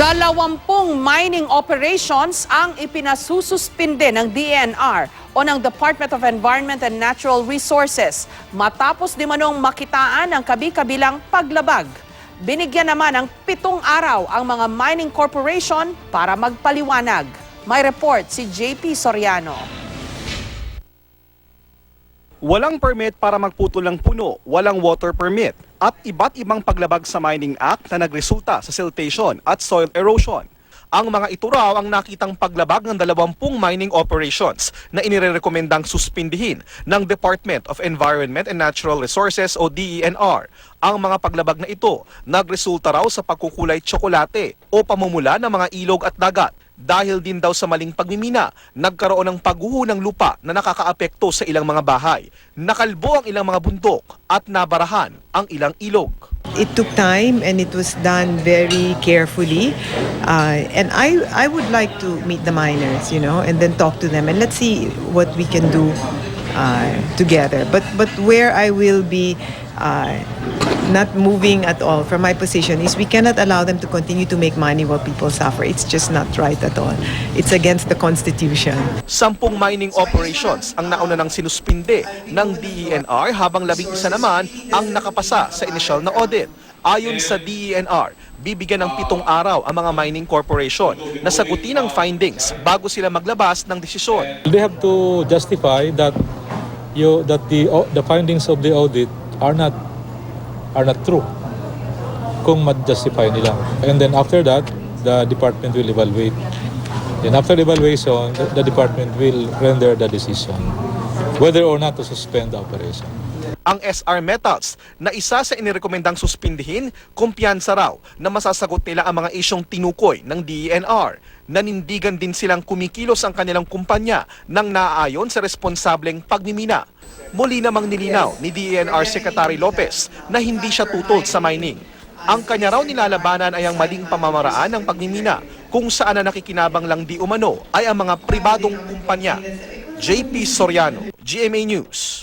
20 mining operations ang ipinasususpinde ng DENR o ng Department of Environment and Natural Resources matapos di manong makitaan ang kabi-kabilang paglabag. Binigyan naman ng 7 araw ang mga mining corporation para magpaliwanag. May report si JP Soriano. Walang permit para magputol ng puno, walang water permit, at iba't ibang paglabag sa Mining Act na nagresulta sa siltation at soil erosion. Ang mga ito raw ang nakitang paglabag ng 20 mining operations na inirekomendang suspindihin ng Department of Environment and Natural Resources o DENR. Ang mga paglabag na ito nagresulta raw sa pagkukulay tsokolate o pamumula ng mga ilog at dagat. Dahil din daw sa maling pagmimina, nagkaroon ng pagguho ng lupa na nakakaapekto sa ilang mga bahay. Nakalbo ang ilang mga bundok at nabarahan ang ilang ilog. It took time and it was done very carefully. And I would like to meet the miners, and then talk to them and let's see what we can do together. But where I will be not moving at all from my position is we cannot allow them to continue to make money while people suffer. It's just not right at all. It's against the Constitution. 10 mining operations ang nauna ng sinuspinde ng DENR habang 11 naman ang nakapasa sa initial na audit. Ayon sa DENR, bibigyan ng 7 araw ang mga mining corporation na sagutin ang findings bago sila maglabas ng desisyon. They have to justify that the findings of the audit are not true kung ma-justify nila. And then after that, the department will evaluate. Then after the evaluation, the department will render the decision whether or not to suspend the operation. Ang SR Metals na isa sa inirekomendang suspindihin, kumpiyansa raw na masasagot nila ang mga isyong tinukoy ng DENR. Nanindigan din silang kumikilos ang kanilang kumpanya nang naaayon sa responsableng pagmimina. Muli namang nilinaw ni DENR Secretary Lopez na hindi siya tutol sa mining. Ang kanya raw nilalabanan ay ang maling pamamaraan ng pagmimina kung saan na nakikinabang lang di umano ay ang mga pribadong kumpanya. JP Soriano, GMA News.